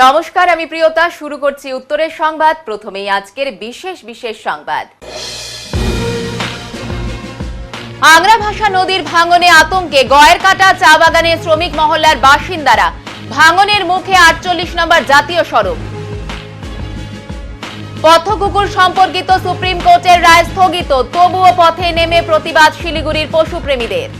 নমস্কার, আমি প্রিয়তা। শুরু করছি উত্তরের সংবাদ। প্রথমেই আজকের বিশেষ সংবাদ। আংরা ভাষা নদীর ভাঙনে আতঙ্কে গয়েরকাটা চা বাগানের শ্রমিক মহল্লার বাসিন্দারা। ভাঙনের মুখে 48 নম্বর জাতীয় সড়ক। পথকুকুর সম্পর্কিত সুপ্রিম কোর্টের রায় স্থগিত, তবুও পথে নেমে প্রতিবাদ শিলিগুড়ির পশুপ্রেমীদের।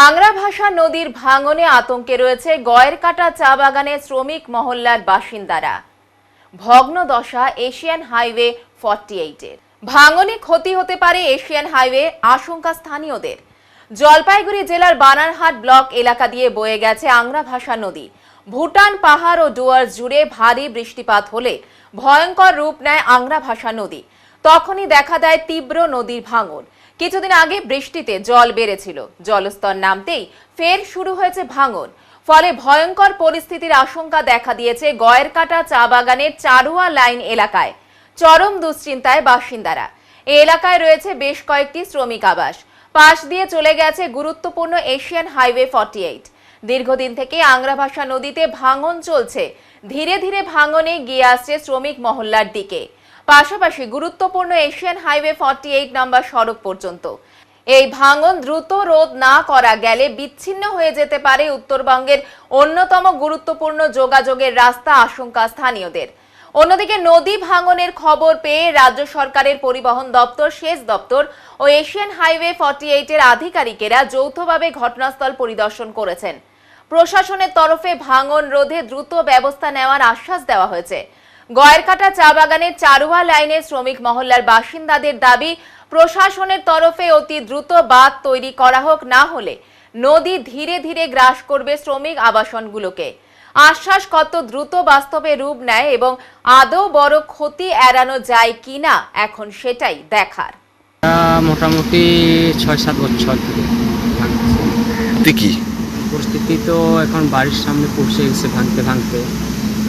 আংরা ভাষা নদীর ভাঙনে আতঙ্কে রয়েছে গয়েরকাটা চা বাগানের শ্রমিক মহল্লার বাসিন্দারা। ভগ্ন দশা এশিয়ান হাইওয়ে 48-এর। ভাঙনে ক্ষতি হতে পারে এশিয়ান হাইওয়ে, আশঙ্কা স্থানীয়দের। জলপাইগুড়ি জেলার বানারহাট ব্লক এলাকা দিয়ে বয়ে গেছে আংরা ভাষা নদী। ভুটান পাহাড় ও ডুয়ার্স জুড়ে ভারী বৃষ্টিপাত হলে ভয়ঙ্কর রূপ নেয় আংরা ভাষা নদী। তখনই দেখা দেয় তীব্র নদীর ভাঙন। কিছুদিন আগে বৃষ্টিতে জল বেড়েছিল, জলস্তর নামতেই ফের শুরু হয়েছে ভাঙন। ফলে ভয়ঙ্কর পরিস্থিতির আশঙ্কা দেখা দিয়েছে গয়েরকাটা চা বাগানের চারুয়া লাইন এলাকায়। চরম দুশ্চিন্তায় বাসিন্দারা। এই এলাকায় রয়েছে বেশ কয়েকটি শ্রমিক আবাস। পাশ দিয়ে চলে গেছে গুরুত্বপূর্ণ এশিয়ান হাইওয়ে 48। দীর্ঘদিন থেকে আংরা ভাষা নদীতে ভাঙন চলছে। ধীরে ধীরে ভাঙনে গিয়ে আসছে শ্রমিক মহল্লার দিকে, পাশাপাশি গুরুত্বপূর্ণ এশিয়ান হাইওয়ে 48 নম্বর সড়ক পর্যন্ত। এই ভাঙন দ্রুত রোধ না করা গেলে বিচ্ছিন্ন হয়ে যেতে পারে উত্তরবঙ্গের অন্যতম গুরুত্বপূর্ণ যোগাযোগের রাস্তা, আশঙ্কা স্থানীয়দের। অন্যদিকে নদী ভাঙনের খবর পেয়ে রাজ্য সরকারের পরিবহন দপ্তর, সেচ দপ্তর ও এশিয়ান হাইওয়ে 48-এর আধিকারিকেরা যৌথভাবে ঘটনাস্থল পরিদর্শন করেছেন। প্রশাসনের তরফে ভাঙন রোধে দ্রুত ব্যবস্থা নেওয়ার আশ্বাস দেওয়া হয়েছে। গয়েরকাটা চা বাগানের চারুয়া লাইনের শ্রমিক মহল্লার বাসিন্দাদের দাবি, প্রশাসনের তরফে অতি দ্রুত বাঁধ তৈরি করা হোক, না হলে নদী ধীরে ধীরে গ্রাস করবে শ্রমিক আবাসনগুলোকে। আশ্বাস কত দ্রুত বাস্তবে রূপ নেয় এবং আদৌ বড় ক্ষতি এড়ানো যায় কিনা এখন সেটাই দেখার। মোটামুটি 6-7 বছর কি পরিস্থিতি তো এখন বাড়ির সামনে পৌঁছে গেছে ভাঙতে ভাঙতে।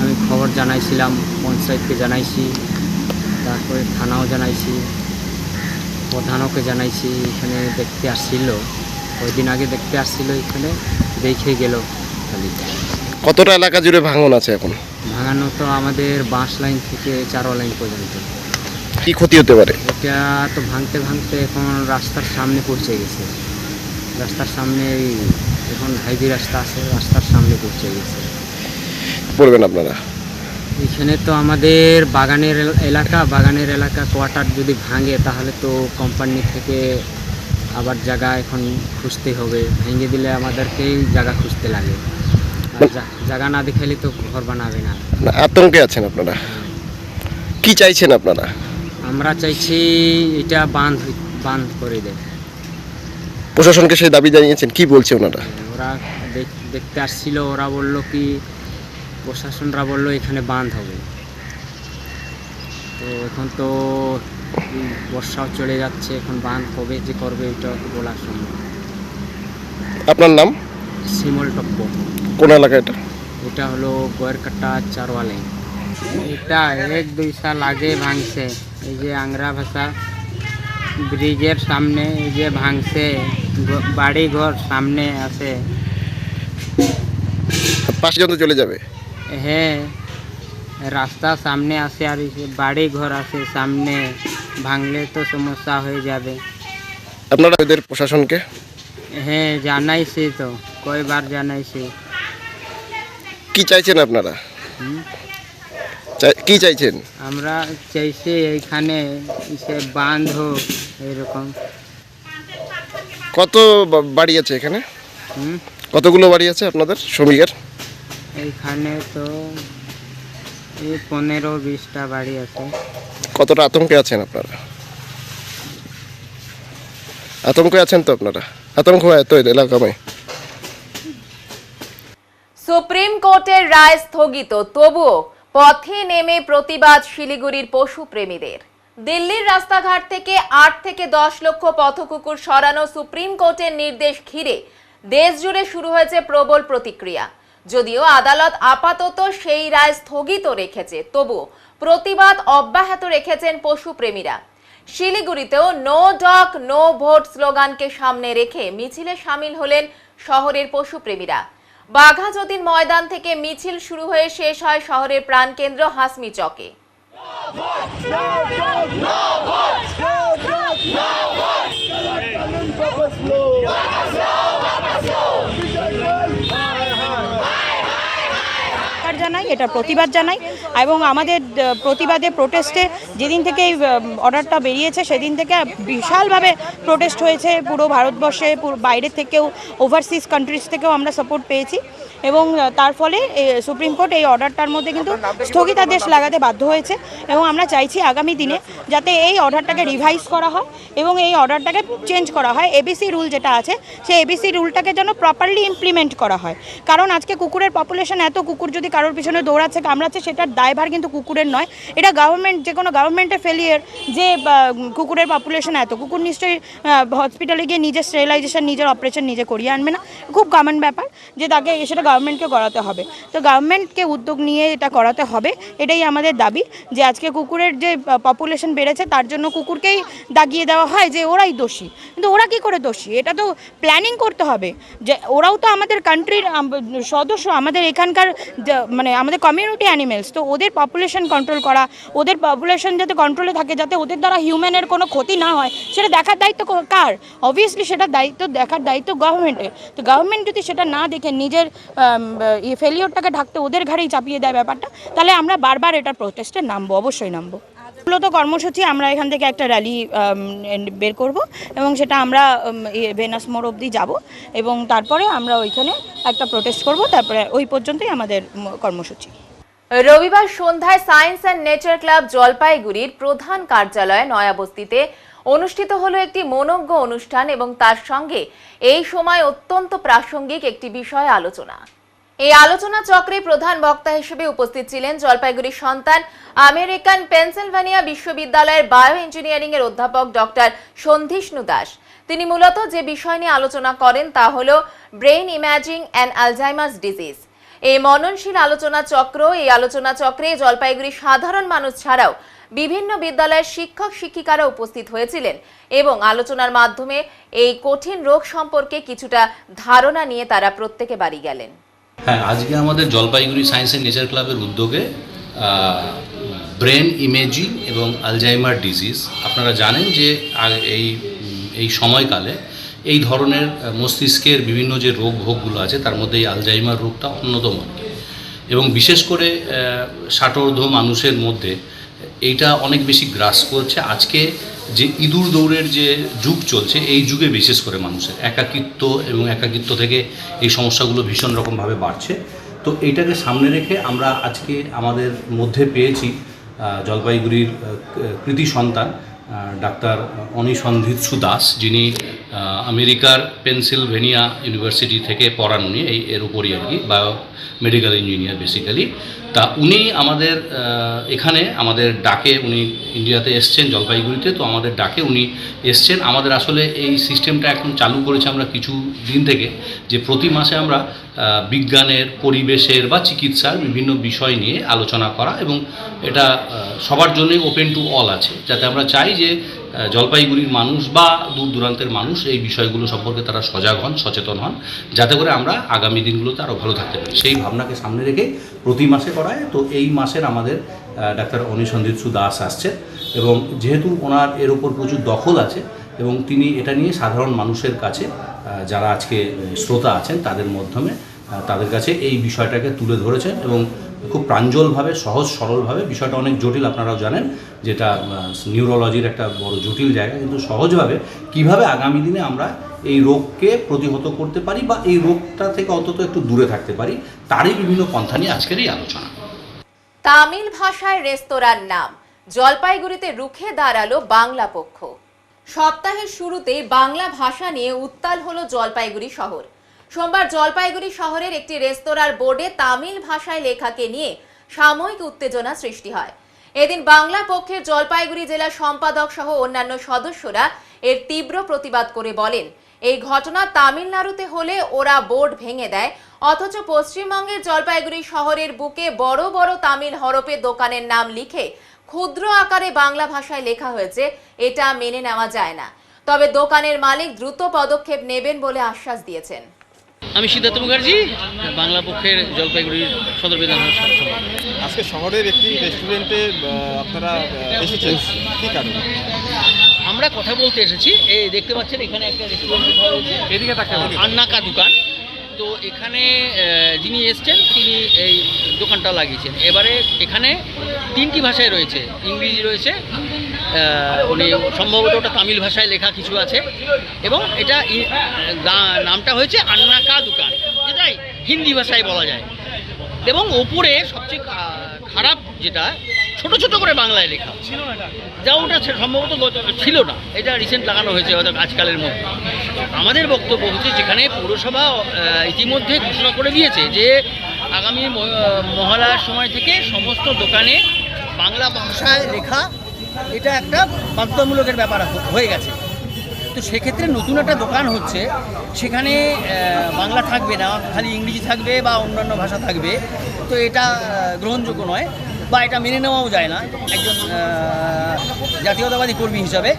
আমি খবর জানাইছিলাম, পঞ্চায়েতকে জানাইছি, তারপরে থানাও জানাইছি, প্রধানকে জানাইছি। এখানে দেখতে আসছিল, কয়েকদিন আগে দেখতে আসছিল, এখানে দেখে গেল খালি। কতটা এলাকা জুড়ে ভাঙন আছে এখন? ভাঙানো তো আমাদের বাঁশ লাইন থেকে চারোয়া লাইন পর্যন্ত। কি ক্ষতি হতে পারে? এটা তো ভাঙতে ভাঙতে এখন রাস্তার সামনে পৌঁছে গেছে। রাস্তার সামনে এখন হাইওয়ে রাস্তা আছে, রাস্তার সামনে পৌঁছে গেছে। বলবেন আপনারা? এখানে তো আমাদের বাগানের এলাকা কোয়ার্টার যদি ভাঙে তাহলে তো কোম্পানি থেকে আবার জায়গা এখন খুঁজতে হবে। ভেঙে দিলে আমাদেরকেই জায়গা খুঁজতে লাগে, জায়গা না দেখালে তো ঘর বানাবে না। আতঙ্কে আছেন আপনারা? কি চাইছেন আপনারা? আমরা চাইছি এটা বাঁধ করে দেয়। প্রশাসনকে সেই দাবি জানিয়েছেন? কি বলছে ওনারা? ওরা দেখতে আসছিল, ওরা বললো কি, প্রশাসনরা বললো এখানে বাঁধ হবে। তো এখন তো বর্ষাও চলে যাচ্ছে, এখন বাঁধ কবে যে করবে এটা বলা সম্ভব। আপনার নাম? শিমল টপ্প। কোন এলাকা এটা? এটা হলো গয়েরকাটা চারোয়া লাইন। এটা 1-2 সাল আগে ভাঙছে। এই যে আংরা ভাষা ব্রিজের সামনে এই যে ভাঙছে, বাড়ি ঘর সামনে আছে। পাশে যত চলে যাবে? হ্যাঁ, রাস্তা সামনে আছে আর বাড়ি ঘর আছে সামনে, ভাঙলে তো সমস্যা হয়ে যাবে। আপনারা ওদের প্রশাসনকে? হ্যাঁ, জানাইছি তো, কয়বার জানাইছি। কি চাইছেন আপনারা? কি চাইছেন? আমরা চাইছি এইখানে বাঁধ হোক এরকম। কত বাড়ি আছে এখানে? কতগুলো বাড়ি আছে আপনাদের শ্রমিকের? এইখানে তো এই 15-20টা বাড়ি আছে। কতটা আতঙ্কে আছেন আপনারা? আতঙ্কে আছেন তো আপনারা? আতঙ্ক হয় তো এলাকায়? সুপ্রিম কোর্টের রায় স্থগিত, তবুও পথে নেমে প্রতিবাদ শিলিগুড়ির পশুপ্রেমীদের। দিল্লির রাস্তাঘাট থেকে 8 থেকে 10 লক্ষ পথকুকুর সরানো সুপ্রিম কোর্টের নির্দেশ ঘিরে দেশ জুড়ে শুরু হয়েছে প্রবল প্রতিক্রিয়া। যদিও আদালত আপাতত সেই রায় স্থগিত রেখেছে, তবুও প্রতিবাদ অব্যাহত রেখেছেন পশুপ্রেমীরা। শিলিগুড়িতেও নো ডগ নো ভোট স্লোগানকে সামনে রেখে মিছিলে সামিল হলেন শহরের পশুপ্রেমীরা। বাঘা যতীন ময়দান থেকে মিছিল শুরু হয়ে শেষ হয় শহরের প্রাণকেন্দ্র হাসমি চকে। জানাই, এটা প্রতিবাদ জানাই এবং আমাদের প্রতিবাদে প্রোটেস্টে যেদিন থেকে এই অর্ডারটা বেরিয়েছে সেদিন থেকে বিশালভাবে প্রোটেস্ট হয়েছে পুরো ভারতবর্ষে, বাইরে থেকেও ওভারসিজ কান্ট্রিজ থেকেও আমরা সাপোর্ট পেয়েছি এবং তার ফলে সুপ্রিম কোর্ট এই অর্ডারটার মধ্যে কিন্তু স্থগিতাদেশ লাগাতে বাধ্য হয়েছে এবং আমরা চাইছি আগামী দিনে যাতে এই অর্ডারটাকে রিভাইজ করা হয় এবং এই অর্ডারটাকে চেঞ্জ করা হয়। এবিসি রুল যেটা আছে সেই এবিসি রুলটাকে যেন প্রপারলি ইমপ্লিমেন্ট করা হয়, কারণ আজকে কুকুরের পপুলেশন এত, কুকুর যদি কারোর পিছনে দৌড়াচ্ছে কামড়াচ্ছে সেটার দায়ভার কিন্তু কুকুরের নয়, এটা গভর্নমেন্ট, যে কোনো গভর্নমেন্টের ফেলিয়ার যে কুকুরের পপুলেশন এত। কুকুর নিশ্চয়ই হসপিটালে গিয়ে নিজের স্টেরিলাইজেশন, নিজের অপারেশন নিজে করিয়ে আনবে না, খুব কমন ব্যাপার যে তাকে সেটা গভর্নমেন্টকে করাতে হবে। তো গভর্নমেন্টকে উদ্যোগ নিয়ে এটা করাতে হবে, এটাই আমাদের দাবি যে আজকে কুকুরের যে পপুলেশন বেড়েছে তার জন্য কুকুরকেই দাগিয়ে দেওয়া হয় যে ওরাই দোষী, কিন্তু ওরা কি করে দোষী? এটা তো প্ল্যানিং করতে হবে যে ওরাও তো আমাদের কান্ট্রির সদস্য, আমাদের এখানকার মানে আমাদের কমিউনিটি অ্যানিমেলস, তো ওদের পপুলেশন কন্ট্রোল করা, ওদের পপুলেশন যাতে কন্ট্রোলে থাকে, যাতে ওদের দ্বারা হিউম্যানের কোনো ক্ষতি না হয় সেটা দেখার দায়িত্ব কার? অবভিয়াসলি সেটা দেখার দায়িত্ব গভর্নমেন্টের। তো গভর্নমেন্ট যদি সেটা না দেখে নিজের ফেলিওরটাকে ঢাকতে ওদের ঘাড়েই চাপিয়ে দেয় ব্যাপারটা, তাহলে আমরা বারবার এটার প্রোটেস্টে নামবো, অবশ্যই নামবো। মূলত কর্মসূচি আমরা এখান থেকে একটা র্যালি বের করব এবং সেটা আমরা ভেনাস মোড় অবধি যাব এবং তারপরে আমরা ওইখানে একটা প্রোটেস্ট করব, তারপরে ওই পর্যন্তই আমাদের কর্মসূচি। রবিবার সন্ধ্যায় সায়েন্স অ্যান্ড নেচার ক্লাব জলপাইগুড়ির প্রধান কার্যালয় নয়াবস্তিতে অনুষ্ঠিত হলো একটি মনোজ্ঞ অনুষ্ঠান এবং তার সঙ্গে এই সময় অত্যন্ত প্রাসঙ্গিক একটি বিষয়ে আলোচনা। এই আলোচনা চক্রে প্রধান বক্তা হিসেবে উপস্থিত ছিলেন জলপাইগুড়ির সন্তান আমেরিকান পেনসিলভানিয়া বিশ্ববিদ্যালয়ের বায়ো ইঞ্জিনিয়ারিং এর অধ্যাপক ডক্টর সন্ধিষ্ণু দাস। তিনি মূলত যে বিষয় নিয়ে আলোচনা করেন তা হলো brain imaging and Alzheimer's disease. এই মননশীল আলোচনা চক্রে জলপাইগুড়ির সাধারণ মানুষ ছাড়াও বিভিন্ন বিদ্যালয়ের শিক্ষক শিক্ষিকারা উপস্থিত হয়েছিলেন এবং আলোচনার মাধ্যমে এই কঠিন রোগ সম্পর্কে কিছুটা ধারণা নিয়ে তারা প্রত্যেকে বাড়ি গেলেন। হ্যাঁ, আজকে আমাদের জলপাইগুড়ি সায়েন্স অ্যান্ড নেচার ক্লাবের উদ্যোগে ব্রেন ইমেজিং এবং আলজাইমার ডিজিজ, আপনারা জানেন যে এই সময়কালে এই ধরনের মস্তিষ্কের বিভিন্ন যে রোগ ভোগগুলো আছে তার মধ্যে এই আলজাইমার রোগটা অন্যতম, এবং বিশেষ করে ষাটোর্ধ্ব মানুষের মধ্যে এইটা অনেক বেশি গ্রাস করছে। আজকে যে ইঁদুর দৌড়ের যে যুগ চলছে এই যুগে বিশেষ করে মানুষের একাকিত্ব থেকে এই সমস্যাগুলো ভীষণ রকমভাবে বাড়ছে। তো এইটাকে সামনে রেখে আমরা আজকে আমাদের মধ্যে পেয়েছি জলপাইগুড়ির কৃতি সন্তান ডাক্তার অনিসন্ধিৎসু দাস, যিনি আমেরিকার পেনসিলভেনিয়া ইউনিভার্সিটি থেকে পড়ান, উনি এর উপরই আর কি বায়ো মেডিকেল ইঞ্জিনিয়ার বেসিক্যালি। তা উনি আমাদের এখানে আমাদের ডাকে, উনি ইন্ডিয়াতে এসছেন জলপাইগুড়িতে, তো আমাদের ডাকে উনি এসছেন। আমাদের আসলে এই সিস্টেমটা এখন চালু করেছে আমরা কিছু দিন থেকে, যে প্রতি মাসে আমরা বিজ্ঞানের, পরিবেশের বা চিকিৎসার বিভিন্ন বিষয় নিয়ে আলোচনা করা, এবং এটা সবার জন্যই ওপেন টু অল আছে, যাতে আমরা চাই যে জলপাইগুড়ির মানুষ বা দূর দূরান্তের মানুষ এই বিষয়গুলো সম্পর্কে তারা সজাগ হন, সচেতন হন, যাতে করে আমরা আগামী দিনগুলোতে আরও ভালো থাকতে পারি। সেই ভাবনাকে সামনে রেখে প্রতি মাসে করায়। তো এই মাসের আমাদের ডাক্তার অনিসন্ধিৎসু দাস আসছে, এবং যেহেতু ওনার এর উপর প্রচুর দখল আছে এবং তিনি এটা নিয়ে সাধারণ মানুষের কাছে, যারা আজকে শ্রোতা আছেন তাদের মাধ্যমে তাদের কাছে এই বিষয়টাকে তুলে ধরেছেন এবং খুব প্রাঞ্জলভাবে, সহজ সরলভাবে, বিষয়টা অনেক জটিল আপনারাও জানেন, যেটা নিউরোলজির একটা বড় জটিল জায়গা, কিন্তু সহজভাবে কিভাবে আগামী দিনে আমরা এই রোগকে প্রতিহত করতে পারি বা এই রোগটা থেকে অন্তত একটু দূরে থাকতে পারি, তারই বিভিন্ন পন্থা নিয়ে আজকের এই আলোচনা। তামিল ভাষায় রেস্তোরাঁর নাম জলপাইগুড়িতে রুখে দাঁড়ালো বাংলা পক্ষ। সপ্তাহের শুরুতে বাংলা ভাষা নিয়ে উত্তাল হলো জলপাইগুড়ি শহর। সোমবার জলপাইগুড়ি শহরের একটি রেস্তোরাঁর বোর্ডে তামিল ভাষায় লেখাকে নিয়ে সাময়িক উত্তেজনা সৃষ্টি হয়। এদিন বাংলা পক্ষের জলপাইগুড়ি জেলা সম্পাদক সহ অন্যান্য সদস্যরা এর তীব্র প্রতিবাদ করে বলেন, এই ঘটনা তামিলনাড়ুতে হলে ওরা বোর্ড ভেঙে দেয়, অথচ পশ্চিমবঙ্গের জলপাইগুড়ি শহরের বুকে বড় বড় তামিল হরফে দোকানের নাম লিখে ক্ষুদ্র আকারে বাংলা ভাষায় লেখা হয়েছে, এটা মেনে নেওয়া যায় না। তবে দোকানের মালিক দ্রুত পদক্ষেপ নেবেন বলে আশ্বাস দিয়েছেন। আমি সিদ্ধার্থ মুখার্জি, বাংলা পক্ষের জলপাইগুড়ির সদর বিধানসভা সদস্য। আজকে শহরের একটি রেস্টুরেন্টে আপনারা এসেছেন, কি কারণে? আমরা কথা বলতে এসেছি। এই দেখতে পাচ্ছেন এখানে একটা রেস্টুরেন্ট রয়েছে, এদিকে তাকান, আন্না কা দোকান। তো এখানে যিনি এসছেন তিনি এই দোকানটা লাগিয়েছেন। এবারে এখানে 3টি ভাষায় রয়েছে, ইংরেজি রয়েছে, উনি সম্ভবত ওটা তামিল ভাষায় লেখা কিছু আছে, এবং এটা নামটা হয়েছে আন্না কা দোকান, যেটাই হিন্দি ভাষায় বলা যায়। এবং ওপরে সবচেয়ে খারাপ যেটা ছোট ছোট করে বাংলায় লেখা যা ওটা সম্ভবত ছিল না, এটা রিসেন্ট লাগানো হয়েছে হয়তো আজকালের মধ্যে। আমাদের বক্তব্য হচ্ছে যেখানে পৌরসভা ইতিমধ্যে ঘোষণা করে দিয়েছে যে আগামী মহালয়ার সময় থেকে সমস্ত দোকানে বাংলা ভাষায় লেখা এটা একটা বাধ্যতামূলকের ব্যাপার হয়ে গেছে। তো সেক্ষেত্রে নতুন একটা দোকান হচ্ছে, সেখানে বাংলা থাকবে না, খালি ইংরেজি থাকবে বা অন্যান্য ভাষা থাকবে। তো এটা গ্রহণযোগ্য নয় বা এটা মেনে নেওয়াও যায় না একজন জাতীয়তাবাদী কর্মী হিসাবে।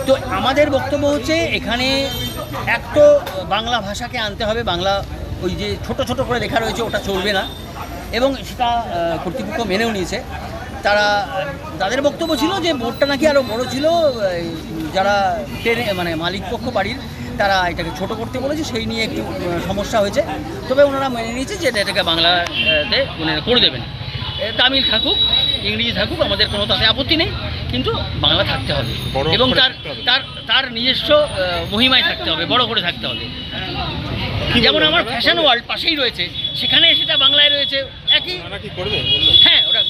তো আমাদের বক্তব্য হচ্ছে এখানে এক তো বাংলা ভাষাকে আনতে হবে, বাংলা ওই যে ছোট ছোট করে লেখা রয়েছে ওটা চলবে না, এবং সেটা কর্তৃপক্ষ মেনেও নিয়েছে। তাদের বক্তব্য ছিল যে বোর্ডটা নাকি আরও বড় ছিল, যারা মানে মালিক পক্ষ বাড়ির তারা এটাকে ছোট করতে বলেছে, সেই নিয়ে একটু সমস্যা হয়েছে। তবে ওনারা মেনে নিয়েছে যে এটাকে বাংলাতে ওনারা করে দেবেন। তামিল থাকুক, ইংরেজি থাকুক, আমাদের কোনো তাতে আপত্তি নেই, কিন্তু বাংলা থাকতে হবে এবং তার নিজস্ব মহিমায় থাকতে হবে, বড় করে থাকতে হবে। যেমন আমার ফ্যাশন ওয়ার্ল্ড পাশেই রয়েছে, সেখানে সেটা বাংলায় রয়েছে একই। হ্যাঁ, ওটা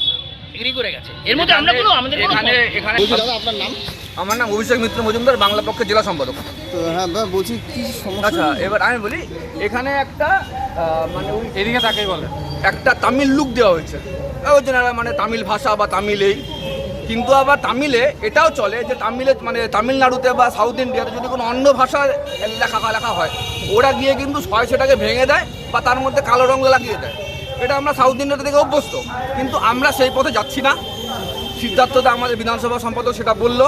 এগ্রি করে গেছে। এর মধ্যে আমরা কোনো আমাদের এখানে দাদা আপনার নাম? আমার নাম অভিষেক মিত্র মজুমদার, বাংলা পক্ষের জেলা সম্পাদক। তো হ্যাঁ বলছি কি সমস্যা? আচ্ছা, এবার আমি বলি, এখানে একটা মানে এদিকে তাকাই বলে একটা তামিল লুক দেওয়া হয়েছে, ওই জন্য মানে তামিল ভাষা বা তামিলেই। কিন্তু আবার তামিলে এটাও চলে যে তামিলে মানে তামিলনাড়ুতে বা সাউথ ইন্ডিয়াতে যদি কোনো অন্য ভাষার লেখা হয়, ওরা গিয়ে কিন্তু সেটাকে ভেঙে দেয় বা তার মধ্যে কালো রঙ লাগিয়ে দেয়। এটা আমরা সাউথ ইন্ডিয়াতে থেকে অভ্যস্ত, কিন্তু আমরা সেই পথে যাচ্ছি না। সিদ্ধার্থদা আমাদের বিধানসভা সম্পাদক সেটা বললো,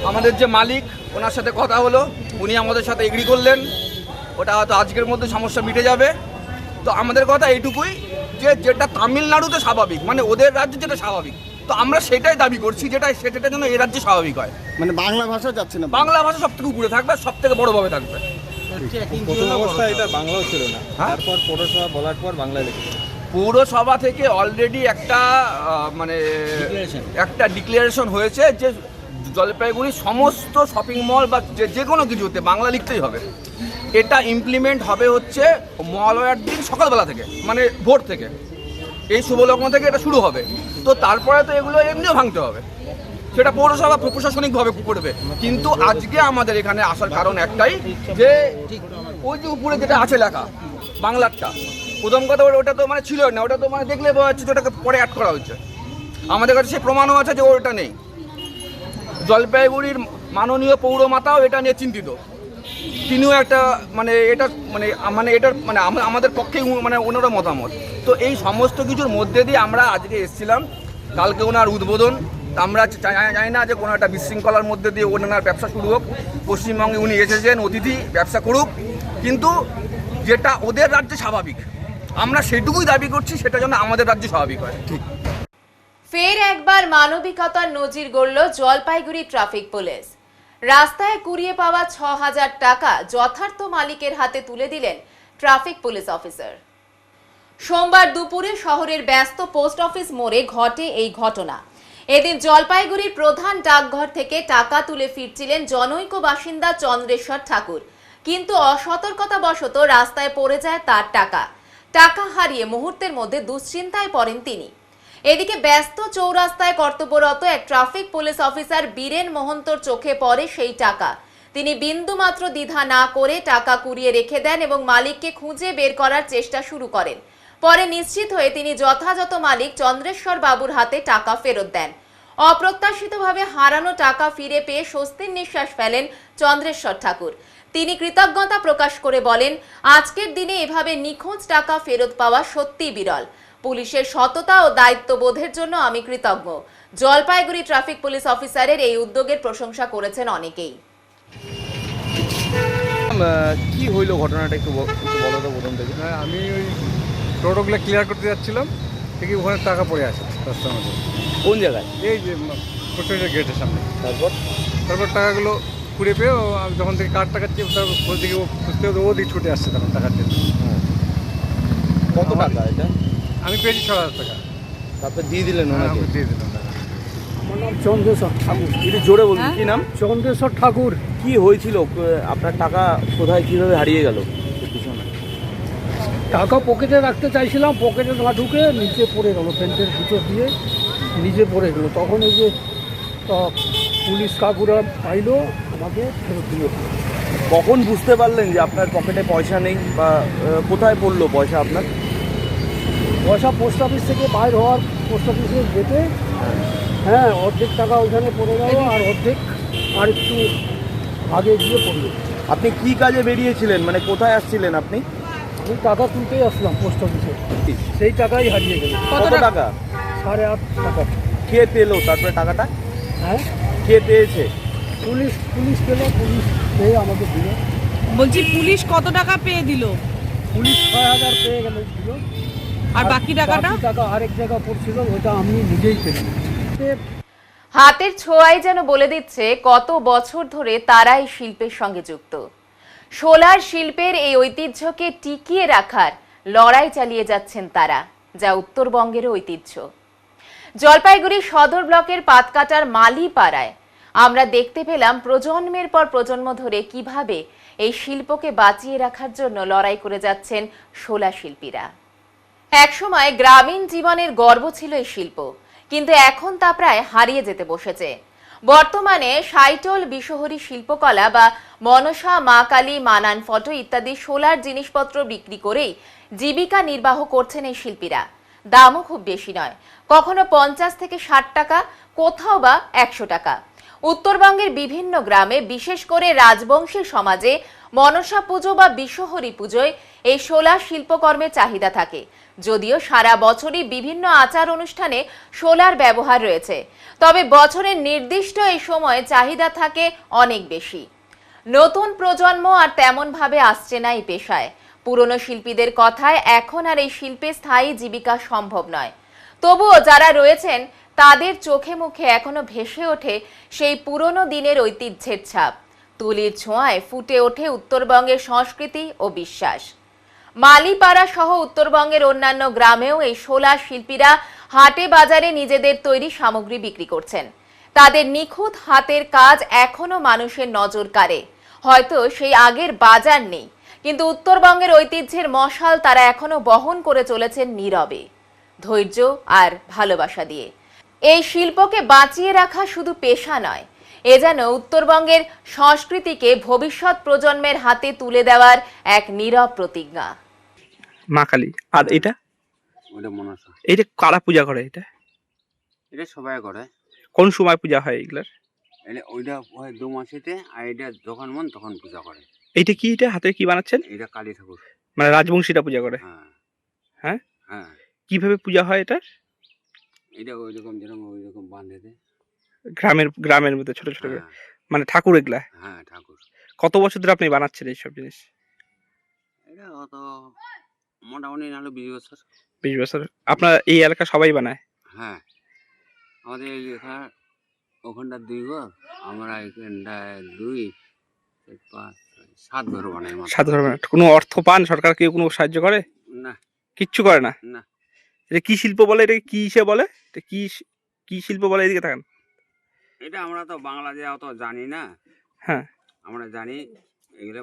আমাদের যে মালিক ওনার সাথে কথা হলো, উনি আমাদের সাথে এগ্রি করলেন, ওটা হয়তো আজকের মধ্যে সমস্যা মিটে যাবে। তো আমাদের কথা এইটুকুই যে যেটা তামিলনাড়ুতে স্বাভাবিক, মানে ওদের রাজ্যে যেটা স্বাভাবিক, তো আমরা সেটাই দাবি করছি, সেটা যেন এই রাজ্যে স্বাভাবিক হয়। মানে বাংলা ভাষা যাচ্ছে না, বাংলা ভাষা সব থেকে উপরে থাকবে, সব থেকে বড়োভাবে থাকবে। প্রথম অবস্থায় এটা বাংলাও ছিল না, তারপর পৌরসভা বলার পর বাংলায় লিখেছে। পৌরসভা থেকে অলরেডি একটা মানে একটা ডিক্লারেশন হয়েছে যে জলপাইগুড়ির সমস্ত শপিং মল বা যে কোনো কিছুতে বাংলা লিখতেই হবে। এটা ইমপ্লিমেন্ট হবে হচ্ছে মহালয়ার দিন সকালবেলা থেকে, মানে ভোর থেকে, এই শুভলগ্ন থেকে এটা শুরু হবে। তো তারপরে তো এগুলো এমনিও ভাঙতে হবে, সেটা পৌরসভা প্রশাসনিকভাবে করবে। কিন্তু আজকে আমাদের এখানে আসার কারণ একটাই, যে ওই যে উপরে যেটা আছে লেখা বাংলারটা, প্রথম কথা ওটা তো মানে ছিল না, ওটা তো মানে দেখলে বোঝা যাচ্ছে ওটাকে পরে অ্যাড করা হচ্ছে। আমাদের কাছে সেই প্রমাণও আছে যে ওটা নেই। জলপাইগুড়ির মাননীয় পৌরমাতাও এটা নিয়ে চিন্তিত, তিনিও একটা মানে এটা এটার মানে আমাদের পক্ষেই মানে ওনারও মতামত। তো এই সমস্ত কিছুর মধ্যে দিয়ে আমরা আজকে এসেছিলাম, কালকে ওনার উদ্বোধন। আমরা চাই না যে কোনো একটা বিশৃঙ্খলার মধ্যে দিয়ে ওনার ব্যবসা শুরু হোক। পশ্চিমবঙ্গে উনি এসেছেন অতিথি, ব্যবসা করুক, কিন্তু যেটা ওদের রাজ্যে স্বাভাবিক আমরা সেটুকুই দাবি করছি, সেটা যেন আমাদের রাজ্যে স্বাভাবিক হয়। ঠিক। ফের একবার মানবিকতার নজির গড়ল জলপাইগুড়ি ট্রাফিক পুলিশ। রাস্তায় কুড়িয়ে পাওয়া ৬,০০০ টাকা যথার্থ মালিকের হাতে তুলে দিলেন ট্রাফিক পুলিশ অফিসার। সোমবার দুপুরে শহরের ব্যস্ত পোস্ট অফিস মোড়ে ঘটে এই ঘটনা। এদিন জলপাইগুড়ির প্রধান ডাকঘর থেকে টাকা তুলে ফিরছিলেন জনৈক বাসিন্দা চন্দ্রেশ্বর ঠাকুর, কিন্তু অসতর্কতাবশত রাস্তায় পড়ে যায় তার টাকা হারিয়ে মুহূর্তের মধ্যে দুশ্চিন্তায় পড়েন তিনি। এদিকে ব্যস্ত চৌরাস্তায় কর্তব্যরত এক ট্রাফিক পুলিশ অফিসার বীরেন মোহন্তর চোখে পড়ে সেই টাকা। তিনি বিন্দুমাত্র দ্বিধা না করে টাকা কুড়িয়ে রেখে দেন এবং মালিককে খুঁজে বের করার চেষ্টা শুরু করেন। পরে নিশ্চিত হয়ে তিনি যথাযথ মালিক চন্দ্রেশ্বর বাবুর হাতে টাকা ফেরত দেন। অপ্রত্যাশিতভাবে হারানো টাকা ফিরে পেয়ে স্বস্তির নিঃশ্বাস ফেলেন চন্দ্রেশ্বর ঠাকুর। তিনি কৃতজ্ঞতা প্রকাশ করে বলেন, আজকের দিনে এভাবে নিখোঁজ টাকা ফেরত পাওয়া সত্যিই বিরল। পুলিশের সততা ও দায়িত্ববোধের জন্য আমি কৃতজ্ঞ। জলপাইগুড়ি ট্রাফিক পুলিশ অফিসারের এই উদ্যোগের প্রশংসা করেছেন অনেকেই। কি হইলো ঘটনাটা একটু বলো তো প্রথম থেকে। হ্যাঁ, আমি ওই টোটোগুলো ক্লিয়ার করতে যাচ্ছিলাম, দেখি ওখানে টাকা পড়ে আছে রাস্তার মধ্যে। কোন জায়গায়? এই যে পোস্টের গেটের সামনে। তারপর টাকাগুলো কুড়ে পেয়ে আমি যখন থেকে কার টাকা চেয়ে তারপর দিকে খুঁজতে ওদিকে ছুটে আসছে তখন টাকার জন্য। কত টাকা এটা? আমি পেয়েছি 6,000 টাকা। তারপর দিয়ে দিলেন হ্যাঁ, ওনাকে? দিয়ে দিলাম টাকা। আমার নাম চন্দ্রেশ্বর ঠাকুর। একটু জোরে বলুন, কি নাম? চন্দ্রেশ্বর ঠাকুর। কি হয়েছিল? আপনার টাকা কোথায় কিভাবে হারিয়ে গেল? টাকা পকেটে রাখতে চাইছিলাম, পকেটে না ঢুকে নিচে পড়ে গেল, প্যান্টের ভিতর দিয়ে নিচে পড়ে গেল। তখন এই যে পুলিশ কাকুরা পাইলো, আমাকে ফেরত দিল। কখন বুঝতে পারলেন যে আপনার পকেটে পয়সা নেই, বা কোথায় পড়লো পয়সা আপনার? পয়সা পোস্ট অফিস থেকে বাইর হওয়ার পোস্ট অফিসে যেতে, হ্যাঁ, অর্ধেক টাকা ওইখানে পড়ে গেল, আর অর্ধেক আর একটু আগে গিয়ে পড়লো। আপনি কি কাজে বেরিয়েছিলেন, মানে কোথায় আসছিলেন আপনি? আমি টাকা তুলতেই আসলাম পোস্ট অফিসে, সেই টাকাই হারিয়ে গেল। কত টাকা? 8.5 টাকা। কে পেলো তারপরে টাকাটা? হ্যাঁ, কে পেয়েছে? পুলিশ পেল, পুলিশ পেয়ে আমাকে দিল। বলছি পুলিশ কত টাকা পেয়ে দিল? পুলিশ 6,000 পেয়ে গেল দিল। আর বাকি টাকাটা? বাকি টাকা আরেক জায়গা পড়ছিল, ওইটা আমি নিজেই পেলাম। হাতের ছোঁয়াই যেন বলে দিচ্ছে কত বছর ধরে তারা এই শিল্পের সঙ্গে যুক্ত। সোলার শিল্পের এই ঐতিহ্যকে টিকিয়ে রাখার লড়াই চালিয়ে যাচ্ছেন তারা, যা উত্তরবঙ্গের ঐতিহ্য। জলপাইগুড়ি সদর ব্লকের পাতকাটার মালিপাড়ায় আমরা দেখতে পেলাম প্রজন্মের পর প্রজন্ম ধরে কিভাবে এই শিল্পকে বাঁচিয়ে রাখার জন্য লড়াই করে যাচ্ছেন শোলা শিল্পীরা। একসময় গ্রামীণ জীবনের গর্ব ছিল এই শিল্প, কিন্তু এখন তা প্রায় হারিয়ে যেতে বসেছে। বর্তমানে সাইটল, বিশহরী শিল্পকলা বা মনসা, মা কালী, মানান ফটো ইত্যাদি সোলার জিনিসপত্র বিক্রি করেই জীবিকা নির্বাহ করছেন এই শিল্পীরা। দামও খুব বেশি নয়, কখনো 50 থেকে 60 টাকা, কোথাও বা 100 টাকা। উত্তরবঙ্গের বিভিন্ন গ্রামে, বিশেষ করে রাজবংশী সমাজে মনসা পুজো বা বিশহরী পুজোয় এই সোলার শিল্পকর্মের চাহিদা থাকে। যদিও সারা বছরই বিভিন্ন আচার অনুষ্ঠানে সোলার ব্যবহার রয়েছে, তবে বছরের নির্দিষ্ট এই সময়ে চাহিদা থাকে অনেক বেশি। নতুন প্রজন্ম আর তেমন ভাবে আসছে না এই পেশায়। পুরনো শিল্পীদের কথায় এখন আর এই শিল্পে স্থায়ী জীবিকা সম্ভব নয়। তবুও যারা রয়েছেন তাদের চোখে মুখে এখনো ভেসে ওঠে সেই পুরনো দিনের ঐতিহ্যের ছাপ। তুলির ছোঁয়ায় ফুটে ওঠে উত্তরবঙ্গের সংস্কৃতি ও বিশ্বাস। মালিপাড়া সহ উত্তরবঙ্গের অন্যান্য গ্রামেও এই সোলার শিল্পীরা হাটে বাজারে নিজেদের তৈরি সামগ্রী বিক্রি করছেন। তাদের নিখুঁত হাতের কাজ এখনো মানুষের নজর কাড়ে। হয়তো সেই আগের বাজার নেই, কিন্তু উত্তরবঙ্গের ঐতিহ্যের মশাল তারা এখনো বহন করে চলেছেন নীরবে, ধৈর্য আর ভালোবাসা দিয়ে। এই শিল্পকে বাঁচিয়ে রাখা শুধু পেশা নয়, এ যেন উত্তরবঙ্গের সংস্কৃতিকে ভবিষ্যৎ প্রজন্মের হাতে তুলে দেওয়ার এক নীরব প্রতিজ্ঞা। মা কালী। আর এটা? ওটা মনসা। এটা কারা পূজা করে? এটা সবাই করে। কোন সময় পূজা হয় এগুলার? ওইটা হয় 2 মাসেতে, আর এটা যখন মন তখন পূজা করে। এইটা কি? এটা হাতে কি বানাচ্ছেন? এটা কালী ঠাকুর। মানে রাজবংশীরা পূজা করে? হ্যাঁ হ্যাঁ। হ্যাঁ। কিভাবে পূজা হয় এটা? এটা ওইরকম বাঁধে দেয় গ্রামের মধ্যে ছোট ছোট করে, মানে ঠাকুর এগুলা? হ্যাঁ, ঠাকুর। কত বছর ধরে আপনি বানাচ্ছেন এইসব জিনিস? এটা অত মোটামুটি নাহলে 20 বছর। 20 বছর। আপনার এই এলাকা সবাই বানায়? হ্যাঁ, আমাদের এখানে ওখানটা 2 ঘর, আমরা এখানটায় 2, 4, 5, 7 ঘর বানাই। 7 ঘর বানায়। কোনো অর্থ পান? সরকার কেউ কোনো সাহায্য করে? না, কিচ্ছু করে না। না। এটা কি শিল্প বলে? এটা কি হিসেবে বলে? এটা কি শিল্প বলে? এদিকে তাকান। এটা আমরা তো বাংলাদেশে অত জানি না। হ্যাঁ, আমরা জানি এগুলো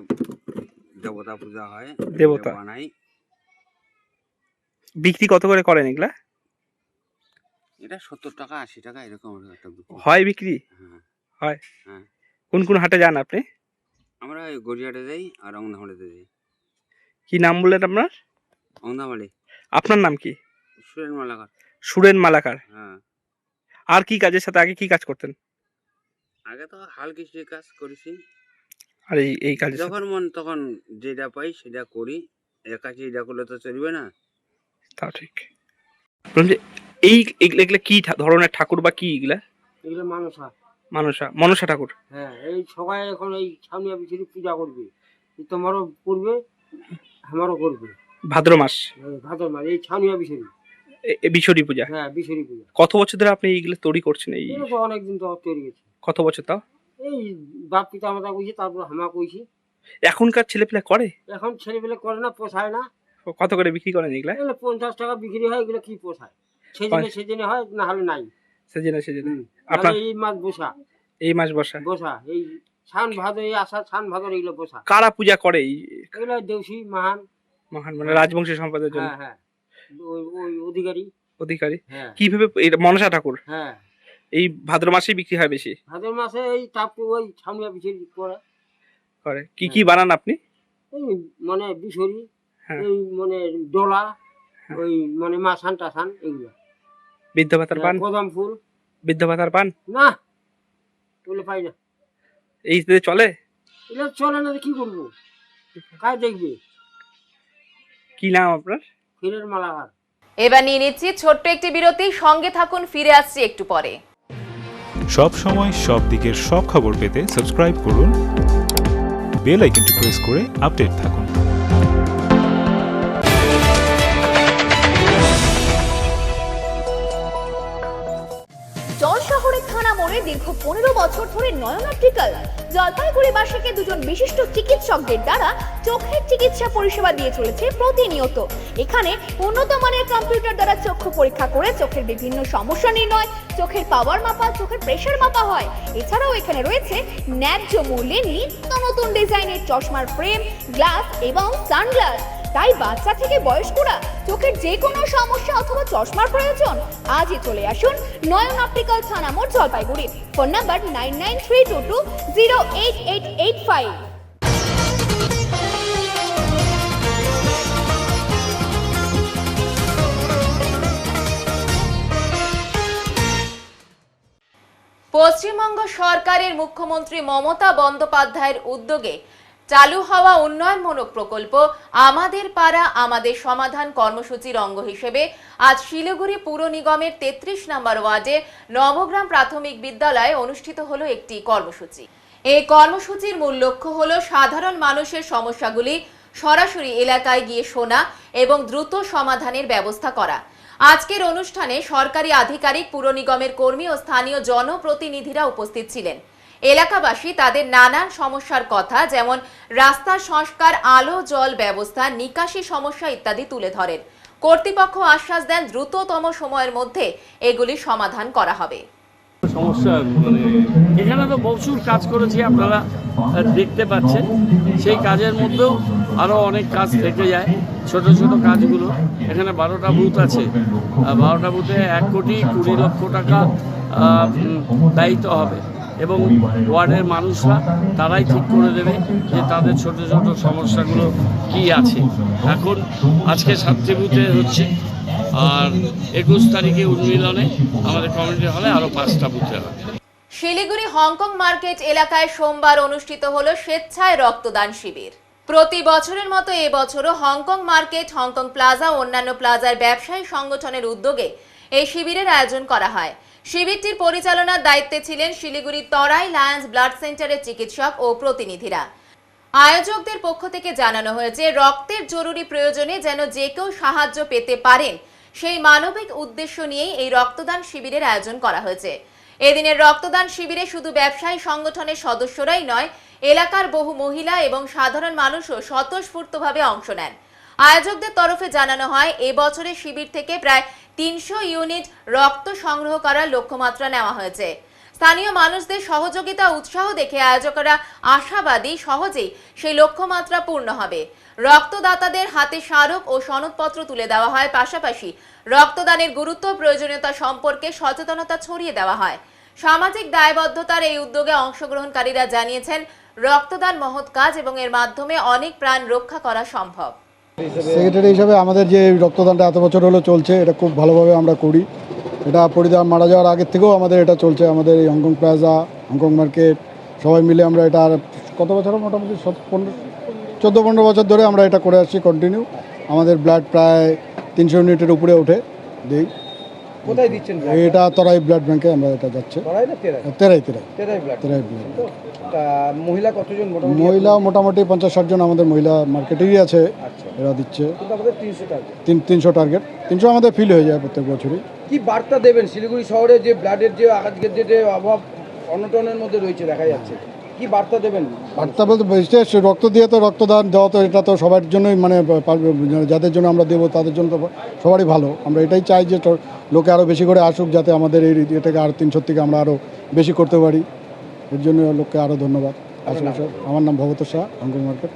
দেবতা পূজা হয়, দেবতা বানাই। বিক্রি কত করে করেন এগুলা? এটা 70 টাকা 80 টাকা এরকম একটা হয় বিক্রি? হ্যাঁ হয়। হ্যাঁ। কোন হাটে যান আপনি? আমরা গড়িয়াহাটে যাই আর অংদামালিতে যাই। কি নাম বললেন আপনার? অংদামালি। আপনার নাম কি? সুরেন মালাকার। সুরেন মালাকার। হ্যাঁ। আর কি কাজের সাথে আগে কি কাজ করতেন? আগে তো হাল কৃষি কাজ করেছি। আর এই কাজে যখন মন তখন যেটা পাই সেটা করি, একাকি এটা করলে তো চলবে না। তাও ঠিক। বললাম যে এগুলা কি ধরনের ঠাকুর বা কি এগুলা? এগুলো মনসা ঠাকুর। হ্যাঁ, এই সবাই এখন এই ছাউনিয়া বিছারি পূজা করবে, তোমারও করবে, আমারও করবে। ভাদ্র মাস, ভাদ্র মাস এই ছাউনিয়া বিছারি, বিশরি পূজা। হ্যাঁ বিছারি পূজা। কত বছর ধরে আপনি এইগুলো তৈরি করছেন? এই অনেকদিন তো তৈরি গেছে। কত বছর তাও? এই বাপ পিতা মাতা কইছে, তারপর হামা কইছি। এখনকার ছেলেপেলে করে? এখন ছেলেপেলে করে না, পোষায় না। কত করে বিক্রি করেন এগুলা? 50 টাকা বিক্রি হয়, এগুলো কি পোষায়? সেদিনে হয়, না হলে নাই। সেজন্য আপনার এই মাছ বসা, এই মাস বসা এই শান ভাদর, এই আষাঢ় শান ভাদর এগুলো বসা। কারা পূজা করে এগুলো? দেউসি মহান মানে রাজবংশী সম্প্রদায়ের জন্য। হ্যাঁ, ওই অধিকারী। হ্যাঁ। কিভাবে মনসা ঠাকুর? হ্যাঁ, এই ভাদ্র মাসেই বিক্রি হয় বেশি। ভাদ্র মাসে এই তারপর ওই ছাউনিয়া বিছারি করে। কি বানান আপনি? এই মানে বিছরি, হ্যাঁ। এই মানে ডোলা, ওই মানে মাছান টাছান এগুলো। বৃদ্ধ ভাতার পান? কদম ফুল। বৃদ্ধ ভাতার পান না, বলে পাই না। এই চলে? এগুলো চলে না, কি করবো? কাজ দেখবে। কি নাম আপনার? ফিরের মালাহার। এবার নিয়ে নিচ্ছি ছোট্ট একটি বিরতি, সঙ্গে থাকুন, ফিরে আসছি একটু পরে। সব সময় সব দিকের সব খবর পেতে সাবস্ক্রাইব করুন, বেল আইকনটি প্রেস করে আপডেট থাকুন। শহরের থানা মোড়ে দীর্ঘ 15 বছর ধরে নয়ন অপটিক্যাল জলপাইগুড়িবাসীকে দুজন বিশিষ্ট চিকিৎসকদের দ্বারা চোখের চিকিৎসা পরিষেবা দিয়ে চলেছে প্রতিনিয়ত। এখানে উন্নত মানের কম্পিউটার দ্বারা চক্ষু পরীক্ষা করে চোখের বিভিন্ন সমস্যা নির্ণয়, চোখের পাওয়ার মাপা, চোখের প্রেসার মাপা হয়। এছাড়াও এখানে রয়েছে ন্যায্য মূল্যে নিত্য নতুন ডিজাইনের চশমার ফ্রেম, গ্লাস এবং সানগ্লাস। তাই বাচ্চা থেকে বয়স্করা চোখের যে কোনো সমস্যা অথবা চশমার প্রয়োজন আজই চলে আসুন নয়ন অপটিক্যাল থানা মোড়, জলপাইগুড়ি। Phone number 9932208885। পশ্চিমবঙ্গ সরকারের মুখ্যমন্ত্রী মমতা বন্দ্যোপাধ্যায়ের উদ্যোগে চালু হওয়া উন্নয়নমূলক প্রকল্প আমাদের পাড়া আমাদের সমাধান কর্মসূচির অঙ্গ হিসেবে আজ শিলিগুড়ি পুর নিগমের 33 নম্বর ওয়ার্ডে নবগ্রাম প্রাথমিক বিদ্যালয়ে অনুষ্ঠিত হলো একটি কর্মসূচি। এই কর্মসূচির মূল লক্ষ্য হলো সাধারণ মানুষের সমস্যাগুলি সরাসরি এলাকায় গিয়ে শোনা এবং দ্রুত সমাধানের ব্যবস্থা করা। আজকের অনুষ্ঠানে সরকারি আধিকারিক, পুর নিগমের কর্মী ও স্থানীয় জনপ্রতিনিধিরা উপস্থিত ছিলেন। এলাকাবাসী তাদের নানান সমস্যার কথা, যেমন রাস্তার সংস্কার, আলো জল ব্যবস্থা, নিকাশি সমস্যা ইত্যাদি তুলে ধরেন। কর্তৃপক্ষ আশ্বাস দেন দ্রুততম সময়ের মধ্যে এগুলি সমাধান করা হবে। সমস্যা মানে এখানে তো প্রচুর কাজ করেছি, আপনারা দেখতে পাচ্ছেন। সেই কাজের মধ্যেও আরও অনেক কাজ থেকে যায়, ছোট ছোট কাজগুলো। এখানে 12টা বুথ আছে, 12টা বুথে 1,20,00,000 টাকা দায়িত্ব হবে এবং ওয়ার্ডের মানুষরা তারাই ঠিক করে দেবে যে তাদের ছোট ছোট সমস্যাগুলো কি আছে। এখন আজকে 7টি বুথে হচ্ছে, আর 21 তারিখে উন্মিলনে আমাদের কমিউনিটি হলে আরও 5টা বুথে হবে। শিলিগুড়ি হংকং মার্কেট এলাকায় সোমবার অনুষ্ঠিত হলো স্বেচ্ছায় রক্তদান শিবির। প্রতি বছরের মতো এবছরও হংকং মার্কেট, হংকং প্লাজা ও অন্যান্য প্লাজার ব্যবসায়ী সংগঠনের উদ্যোগে এই শিবিরের আয়োজন করা হয়। শিবিরটির পরিচালনার দায়িত্বে ছিলেন শিলিগুড়ি তরাই লায়ন্স ব্লাড সেন্টারের চিকিৎসক ও প্রতিনিধিরা। আয়োজকদের পক্ষ থেকে জানানো হয়েছে, রক্তের জরুরি প্রয়োজনে যেন যে কেউ সাহায্য পেতে পারেন, সেই মানবিক উদ্দেশ্য নিয়েই এই রক্তদান শিবিরের আয়োজন করা হয়েছে। এদিনের রক্তদান শিবিরে শুধু ব্যবসায়ী সংগঠনের সদস্যরাই নয়, এলাকার বহু মহিলা এবং সাধারণ মানুষও স্বতঃস্ফূর্তভাবে অংশ নেন। আয়োজকদের তরফে জানানো হয়, এবছরের শিবির থেকে প্রায় 300 ইউনিট রক্ত সংগ্রহ করার লক্ষ্যমাত্রা নেওয়া হয়েছে। স্থানীয় মানুষদের সহযোগিতা উৎসাহ দেখে আয়োজকরা আশাবাদী সহজেই সেই লক্ষ্যমাত্রা পূর্ণ হবে। রক্তদাতাদের হাতে স্মারক ও সনদপত্র তুলে দেওয়া হয়, পাশাপাশি রক্তদানের গুরুত্ব প্রয়োজনীয়তা সম্পর্কে সচেতনতা ছড়িয়ে দেওয়া হয়। সামাজিক দায়বদ্ধতার এই উদ্যোগে অংশগ্রহণকারীরা জানিয়েছেন, রক্তদান মহৎ কাজ এবং এর মাধ্যমে অনেক প্রাণ রক্ষা করা সম্ভব। সেক্রেটারি হিসাবে আমাদের যে রক্তদানটা এত বছর হলো চলছে, এটা খুব ভালোভাবে আমরা করি। এটা পরিবার মারা যাওয়ার আগের থেকেও আমাদের এটা চলছে। আমাদের এই হংকং প্লাজা, হংকং মার্কেট সবাই মিলে আমরা এটা কত বছর, মোটামুটি 14-15 বছর ধরে আমরা এটা করে আসছি কন্টিনিউ। আমাদের ব্লাড প্রায় 300 ইউনিটের উপরে ওঠে দিই। কোথায় দিচ্ছেন? এটা তরাই ব্লাড ব্যাংকে আমরা এটা যাচ্ছে। তেরাই ব্লাড। মহিলা কতজন? মহিলা মোটামুটি 50-60 জন আমাদের মহিলা মার্কেটেরই আছে, এরা দিচ্ছে। 300 টার্গেট, 300 আমাদের ফিল হয়ে যায় প্রত্যেক বছরই। কি বার্তা দেবেন শিলিগুড়ি শহরে যে ব্লাডের যে আজকের যে অভাব অনটনের মধ্যে রয়েছে দেখা যাচ্ছে, কি বার্তা দেবেন? বার্তা বলতে বিশেষ রক্ত দিয়ে তো রক্তদান দেওয়া তো এটা তো সবার জন্যই, মানে যাদের জন্য আমরা দেবো তাদের জন্য তো সবারই ভালো। আমরা এটাই চাই যে লোকে আরও বেশি করে আসুক, যাতে আমাদের এই এটাকে আরও 300 থেকে আমরা আরও বেশি করতে পারি। এর জন্য লোককে আরও ধন্যবাদ। আমার নাম ভবত শাহ, অঙ্কুর মার্কেট।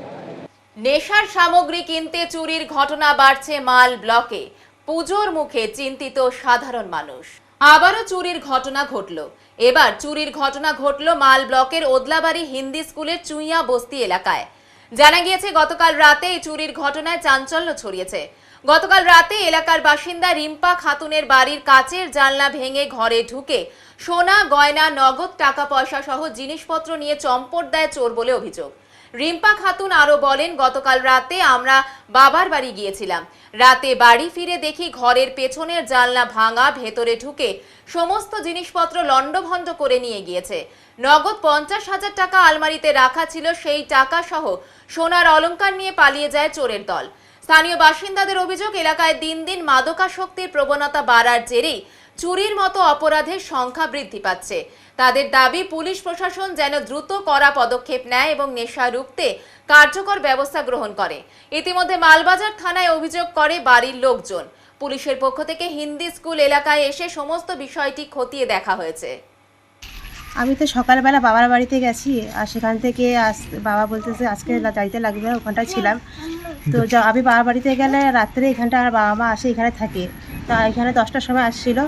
নেশার সামগ্রী কিনতে চুরির ঘটনা বাড়ছে মাল ব্লকে। পুজোর মুখে চিন্তিত সাধারণ মানুষ। আবারও চুরির ঘটনা ঘটল। এবার চুরির ঘটনা ঘটল মাল ব্লকের ওদলাবাড়ি হিন্দি স্কুলের চুইয়া বস্তি এলাকায়। জানা গিয়েছে গতকাল রাতে এই চুরির ঘটনায় চাঞ্চল্য ছড়িয়েছে। গতকাল রাতে এলাকার বাসিন্দা রিম্পা খাতুনের বাড়ির কাচের জানলা ভেঙে ঘরে ঢুকে সোনা, গয়না, নগদ টাকা পয়সা সহ জিনিসপত্র নিয়ে চম্পট দেয় চোর বলে অভিযোগ। রিম্পা খাতুন আরো বলেন, গতকাল রাতে আমরা বাবার বাড়ি গিয়েছিলাম। রাতে বাড়ি ফিরে দেখি ঘরের পেছনের জানলা ভাঙা, ভেতরে ঢুকে সমস্ত জিনিসপত্র লণ্ডভণ্ড করে নিয়ে গিয়েছে। নগদ 50,000 টাকা আলমারিতে রাখা ছিল, সেই টাকা সহ সোনার অলংকার নিয়ে পালিয়ে যায় চোরের দল। স্থানীয় বাসিন্দাদের অভিযোগ, এলাকায় দিন দিন মাদকাসক্তির প্রবণতা বাড়ার জেরেই চুরির মতো অপরাধের সংখ্যা বৃদ্ধি পাচ্ছে। তাদের দাবি, পুলিশ প্রশাসন যেন দ্রুত কড়া পদক্ষেপ নেয় এবং নেশা রুখতে কার্যকর ব্যবস্থা গ্রহণ করে। ইতিমধ্যে মালবাজার থানায় অভিযোগ করে বাড়ির লোকজন। পুলিশের পক্ষ থেকে হিন্দি স্কুল এলাকায় এসে সমস্ত বিষয়টি খতিয়ে দেখা হয়েছে। আমি তো সকালবেলা বাবার বাড়িতে গেছি, আর সেখান থেকে বাবা বলতেছে আজকে যাইতে লাগবে, ওখানটায় ছিলাম। তো আমি বাবার বাড়িতে গেলে রাত্রে এখানটা আর বাবা মা আসে, এখানে থাকে। তা এখানে 10টার সময় আসছিল,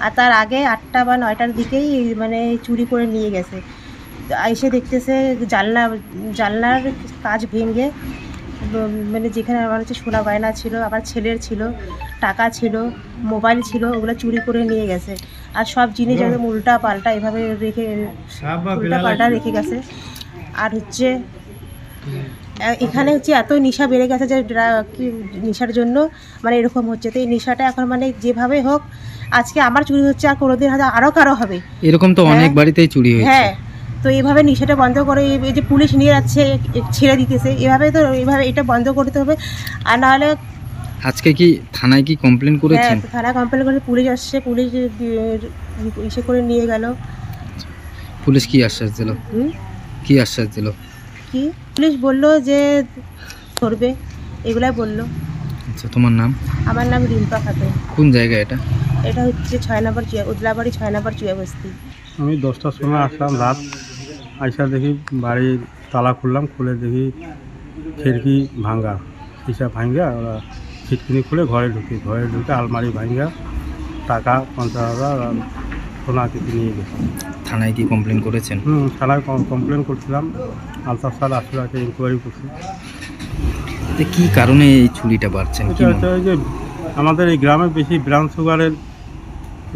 আর তার আগে 8টা বা 9টার দিকেই মানে চুরি করে নিয়ে গেছে। এসে দেখতেছে জানলার কাচ ভেঙে, মানে যেখানে আমার হচ্ছে সোনা গয়না ছিল, আবার ছেলের ছিল, টাকা ছিল, মোবাইল ছিল, ওগুলো চুরি করে নিয়ে গেছে। আর সব জিনিস একদম উল্টা পাল্টা এভাবে রেখে গেছে। আর হচ্ছে এখানে হচ্ছে এত নেশা বেড়ে গেছে যে নেশার জন্য মানে এরকম হচ্ছে। তো এই নেশাটা এখন মানে যেভাবে হোক, আজকে আমার চুরি হচ্ছে আর কোনোদিন হয়তো আরও কারো হবে, এরকম তো অনেক বাড়িতেই চুরি হয়েছে। হ্যাঁ, তো এইভাবে নেশাটা বন্ধ করে, এই যে পুলিশ নিয়ে যাচ্ছে ছেড়ে দিতেছে, এভাবে তো এইভাবে এটা বন্ধ করতে হবে। আর নাহলে আজকে কি থানায় কি কমপ্লেন করেছেন? হ্যাঁ, থানায় কমপ্লেন করে পুলিশ আসছে, পুলিশ এসে করে নিয়ে গেল। পুলিশ কি আশ্বাস দিল? কি আশ্বাস দিল? কি পুলিশ বললো যে ধরবে, এগুলাই বললো। আচ্ছা, তোমার নাম? আমার নাম রিম্পা খাতুন। কোন জায়গা এটা? এটা হচ্ছে 6 নম্বর ওদলাবাড়ি 6 নম্বর চুয়া বস্তি। আমি 10টার সময় আসলাম রাত, আইসা দেখি বাড়ির তালা খুললাম, খুলে দেখি খিড়কি ভাঙ্গা, সীসা ভাঙ্গা, ওরা খিটকিনি খুলে ঘরে ঢুকে আলমারি ভাঙ্গা, টাকা 50,000 আর সোনা কিছু নিয়ে গেছে। থানায় কি কমপ্লেন করেছেন? থানায় কমপ্লেন করছিলাম, আলতাফ স্যার আসলে ইনকোয়ারি করছি। কি কারণে এই চুরিটা বাড়ছেন? ওই যে আমাদের এই গ্রামে বেশি ব্রাউন সুগারের,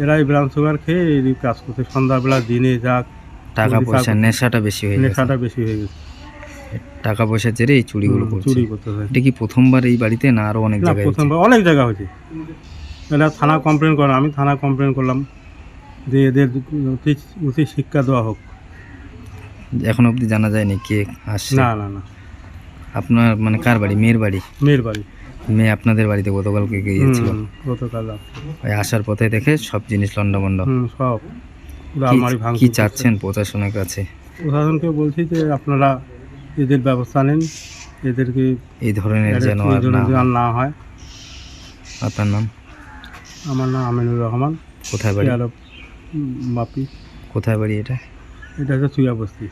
এরা এই ব্রাউন সুগার খেয়ে এই কাজ করছে, সন্ধ্যাবেলা দিনে যাক টাকা পয়সা নেশাটা বেশি হয়ে গেছে। টাকা পয়সার জেরে এই চুরিগুলো চুরি করতে হয়। এটা কি প্রথমবার এই বাড়িতে, না আরো অনেক জায়গায়? প্রথমবার অনেক জায়গা হয়েছে। এরা থানা কমপ্লেন করে, আমি থানা কমপ্লেন করলাম যে এদের উচিত শিক্ষা দেওয়া হোক। এখন অবধি জানা যায়নি কে আসছে? না। আপনার মানে কার বাড়ি? মেয়ের বাড়ি? মেয়ের বাড়ি। মেয়ে আপনাদের বাড়িতে গতকালকে গিয়েছিল? গতকাল ওই আসার পথে দেখে সব জিনিস লন্ডভন্ড সব। কি চাচ্ছেন প্রশাসনের কাছে? প্রশাসনকে বলছি যে আপনারা এদের ব্যবস্থা নেন, এদেরকে এই ধরনের যেন আর না হয়। আপনার নাম? আমার নাম আমিনুর রহমান। কোথায় বাড়ি? বাপি। কোথায় বাড়ি এটা? এটা হচ্ছে চুইয়া বস্তি।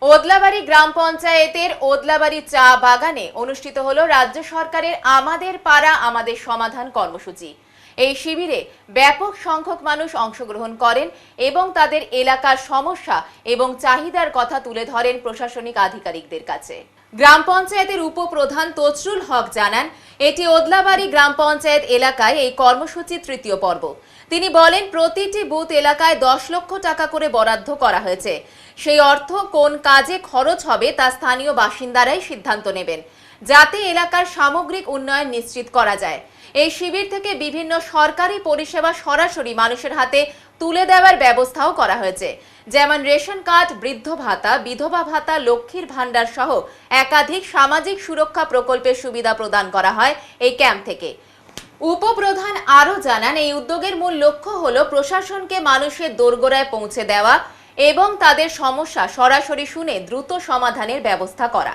ওদলাবাড়ি গ্রাম পঞ্চায়েতের ওদলাবাড়ি চা বাগানে অনুষ্ঠিত হলো রাজ্য সরকারের আমাদের পাড়া আমাদের সমাধান কর্মসূচি। এই শিবিরে ব্যাপক সংখ্যক মানুষ অংশগ্রহণ করেন এবং তাদের এলাকার সমস্যা এবং চাহিদার কথা তুলে ধরেন প্রশাসনিক আধিকারিকদের কাছে। গ্রাম পঞ্চায়েতের উপপ্রধান তজরুল হক জানান, এটি ওদলাবাড়ি গ্রাম পঞ্চায়েত এলাকায় এই কর্মসূচির 3য় পর্ব। তিনি বলেন, প্রতিটি বুথ এলাকায় 10 লক্ষ টাকা করে বরাদ্দ করা হয়েছে। সেই অর্থ কোন কাজে খরচ হবে তা স্থানীয় বাসিন্দারাই সিদ্ধান্ত নেবেন, যাতে এলাকার সামগ্রিক উন্নয়ন নিশ্চিত করা যায়। এই শিবির থেকে বিভিন্ন সরকারি পরিষেবা সরাসরি মানুষের হাতে তুলে দেওয়ার ব্যবস্থাও করা হয়েছে, যেমন রেশন কার্ড, বৃদ্ধ ভাতা, বিধবা ভাতা, লক্ষ্মীর ভান্ডার সহ একাধিক সামাজিক সুরক্ষা প্রকল্পের সুবিধা প্রদান করা হয় এই ক্যাম্প থেকে। উপপ্রধান আরও জানান, এই উদ্যোগের মূল লক্ষ্য হলো প্রশাসনকে মানুষের দোরগোড়ায় পৌঁছে দেওয়া এবং তাদের সমস্যা সরাসরি শুনে দ্রুত সমাধানের ব্যবস্থা করা।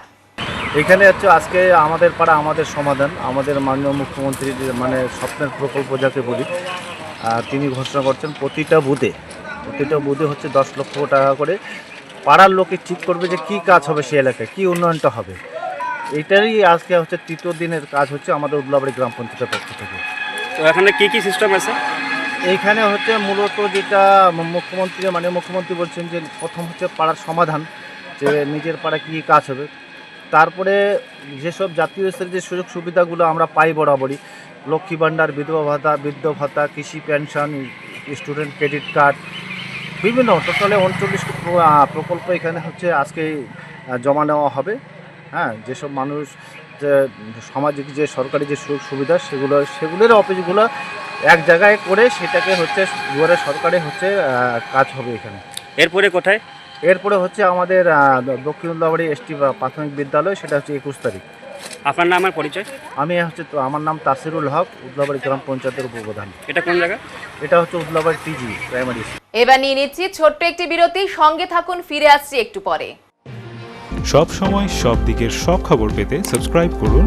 এখানে হচ্ছে আজকে আমাদের পাড়া আমাদের সমাধান, আমাদের মাননীয় মুখ্যমন্ত্রীর মানে স্বপ্নের প্রকল্প যাকে বলি, তিনি ঘোষণা করছেন প্রতিটা বুথে হচ্ছে 10 লক্ষ টাকা করে পাড়ার লোকে ঠিক করবে যে কি কাজ হবে সেই এলাকায়, কি উন্নয়নটা হবে। এইটারই আজকে হচ্ছে 3য় দিনের কাজ হচ্ছে আমাদের উদলাবাড়ি গ্রাম পঞ্চায়েতের পক্ষ থেকে। তো এখানে কি কি সিস্টেম আছে? এইখানে হচ্ছে মূলত যেটা মুখ্যমন্ত্রী বলছেন যে প্রথম হচ্ছে পাড়ার সমাধান, যে নিজের পাড়া কী কাজ হবে। তারপরে যেসব জাতীয় স্তরের যে সুযোগ সুবিধাগুলো আমরা পাই বরাবরই, লক্ষ্মী ভাণ্ডার, বিধবা ভাতা, বৃদ্ধ ভাতা, কৃষি পেনশন, স্টুডেন্ট ক্রেডিট কার্ড, বিভিন্ন টোটালে 39টি প্রকল্প এখানে হচ্ছে আজকে জমা নেওয়া হবে। হ্যাঁ, যেসব মানুষ যে সামাজিক যে সরকারি যে সুযোগ সুবিধা সেগুলোর অফিসগুলো এক জায়গায় করে সেটাকে হচ্ছে দুয়ারে সরকারে হচ্ছে কাজ হবে এখানে। এরপরে কোথায়? এরপরে হচ্ছে আমাদের দক্ষিণ উদলাবাড়ি এসটি প্রাথমিক বিদ্যালয়, সেটা হচ্ছে 21 তারিখ। আপনার নাম আর পরিচয়? আমি হচ্ছে আমার নাম তাসিরুল হক, উদলাবাড়ি গ্রাম পঞ্চায়েতের উপপ্রধান। এটা কোন জায়গা? এটা হচ্ছে উদলাবাড়ি টিজি প্রাইমারি। এবার নিয়ে নিচ্ছি ছোট্ট একটি বিরতি, সঙ্গে থাকুন, ফিরে আসছি একটু পরে। সব সময় সব দিকের সব খবর পেতে সাবস্ক্রাইব করুন,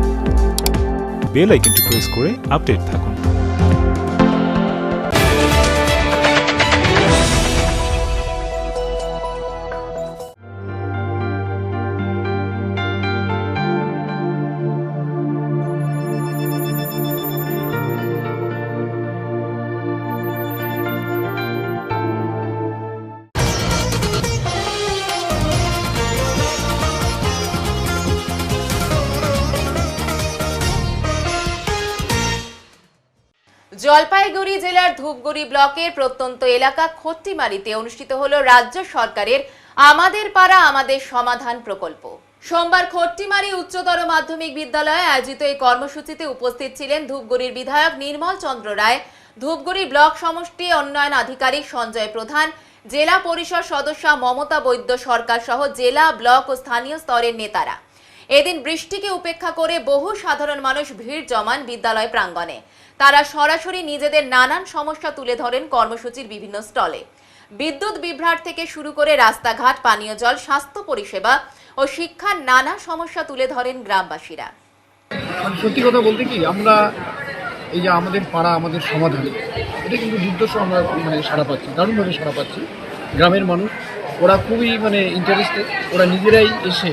বেল আইকনটি প্রেস করে আপডেট থাকুন। জলপাইগুড়ি জেলার ধূপগুড়ি ব্লকের প্রত্যন্ত এলাকা খট্টিমারিতে অনুষ্ঠিত হলো রাজ্য সরকারের আমাদের পাড়া আমাদের সমাধান প্রকল্প। সোমবার খট্টিমারি উচ্চতর মাধ্যমিক বিদ্যালয়ে আয়োজিত এই কর্মসূচিতে উপস্থিত ছিলেন ধূপগুড়ির বিধায়ক নির্মল চন্দ্র রায়, ধূপগুড়ি ব্লক সমষ্টি উন্নয়ন আধিকারিক সঞ্জয় প্রধান, জেলা পরিষদ সদস্য মমতা বৈদ্য সরকার সহ জেলা, ব্লক ও স্থানীয় স্তরের নেতারা। এদিন বৃষ্টিকে উপেক্ষা করে বহু সাধারণ মানুষ ভিড় জমান বিদ্যালয় প্রাঙ্গণে। তারা সরাসরি নিজেদের নানান সমস্যা তুলে ধরেন কর্মসূচির বিভিন্ন স্টলে। বিদ্যুৎ বিভ্রাট থেকে শুরু করে রাস্তাঘাট, পানীয় জল, স্বাস্থ্য পরিষেবা ও শিক্ষার নানা সমস্যা তুলে ধরেন গ্রামবাসীরা। সত্যি কথা বলতে কি, আমরা এই যে আমাদের পাড়া আমাদের সমাধান, এটা কিন্তু দুর্দশ আমরা সাড়া পাচ্ছি, দারুণভাবে সাড়া পাচ্ছি। গ্রামের মানুষ ওরা খুবই ইন্টারেস্টেড, ওরা নিজেরাই এসে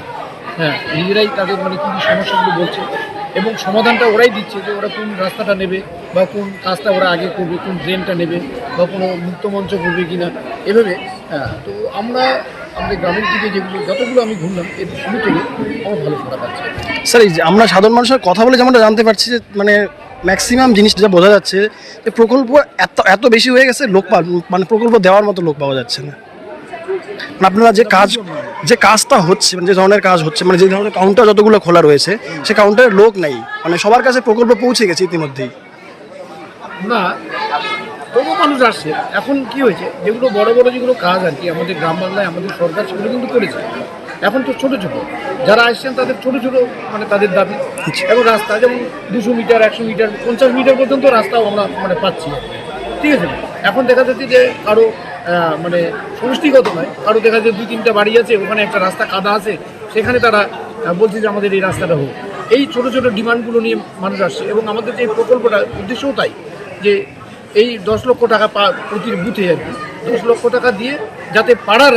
নিজেরাই তাদের কী কী সমস্যাগুলো বলছে এবং সমাধানটা ওরাই দিচ্ছে, যে ওরা কোন রাস্তাটা নেবে বা কোন কাজটা ওরা আগে করবে, কোন ড্রেনটা নেবে বা কোনো মুক্তমঞ্চ করবে কিনা, এভাবে। তো আমরা আমাদের গ্রামের দিকে যতগুলো আমি ঘুরলাম এর শুরু থেকে আমার ভালো সাড়া পাচ্ছি। স্যার, এই যে আমরা সাধারণ মানুষের কথা বলে যেমনটা জানতে পারছি যে ম্যাক্সিমাম জিনিস যা বোঝা যাচ্ছে যে প্রকল্প এত বেশি হয়ে গেছে, প্রকল্প দেওয়ার মতো লোক পাওয়া যাচ্ছে না। আপনারা যে কাজটা হচ্ছে, যে ধরনের কাজ হচ্ছে, যে ধরনের কাউন্টার যতগুলো খোলা রয়েছে, সে কাউন্টারের লোক নেই, সবার কাছে প্রকল্প পৌঁছে গেছে ইতিমধ্যেই। না, তবু মানুষ আসছে। এখন কি হয়েছে, যেগুলো বড় যেগুলো কাজ আর কি আমাদের গ্রাম বাংলায় আমাদের সরকার সেগুলো কিন্তু করেছে। এখন তো ছোট যারা আসছেন তাদের ছোট তাদের দাবি। এবং রাস্তা যেমন 200 মিটার, 100 মিটার, 50 মিটার পর্যন্ত রাস্তাও আমরা পাচ্ছি, ঠিক আছে। এখন দেখা যাচ্ছে যে কারো সমষ্টিগত নয়, কারো দেখা যায় 2-3টা বাড়ি আছে, ওখানে একটা রাস্তা কাদা আছে, সেখানে তারা বলছে যে আমাদের এই রাস্তাটা হোক। এই ছোট ডিমান্ডগুলো নিয়ে মানুষ আসছে। এবং আমাদের যে প্রকল্পটার উদ্দেশ্যও তাই, যে এই 10 লক্ষ টাকা প্রতি বুথে আর কি 10 লক্ষ টাকা দিয়ে যাতে পাড়ার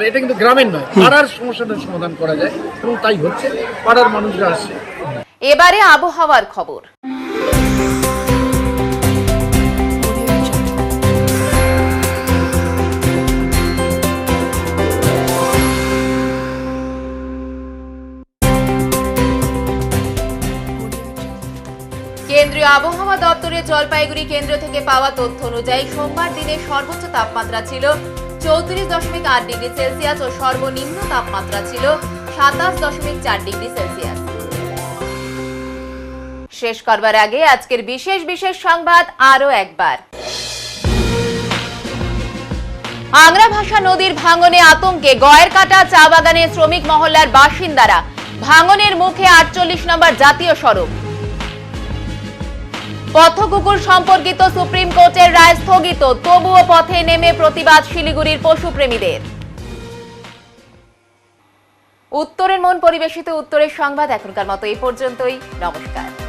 এটা কিন্তু গ্রামের নয়, পাড়ার সমস্যাটার সমাধান করা যায়, এবং তাই হচ্ছে, পাড়ার মানুষরা আসছে। এবারে আবহাওয়ার খবর। কেন্দ্রীয় আবহাওয়া দপ্তরের উত্তরের জলপাইগুড়ি কেন্দ্র থেকে পাওয়া তথ্য অনুযায়ী সোমবার দিনের সর্বোচ্চ তাপমাত্রা ছিল 34.8 ডিগ্রি সেলসিয়াস ও সর্বনিম্ন তাপমাত্রা ছিল 27.4 ডিগ্রি সেলসিয়াস। শেষ করবার আগে আজকের বিশেষ সংবাদ আরো একবার। আংরাভাষা নদীর ভাঙনে আতঙ্কে গয়েরকাটা চা বাগানের শ্রমিক মহল্লার বাসিন্দারা। ভাঙনের মুখে 48 নম্বর জাতীয় সড়ক। পথকুকুর সম্পর্কিত সুপ্রিম কোর্টের রায় স্থগিত, তবুও পথে নেমে প্রতিবাদ শিলিগুড়ির পশুপ্রেমীদের। উত্তরের মন পরিবেশিত উত্তরের সংবাদ এখনকার মতো এই পর্যন্তই। নমস্কার।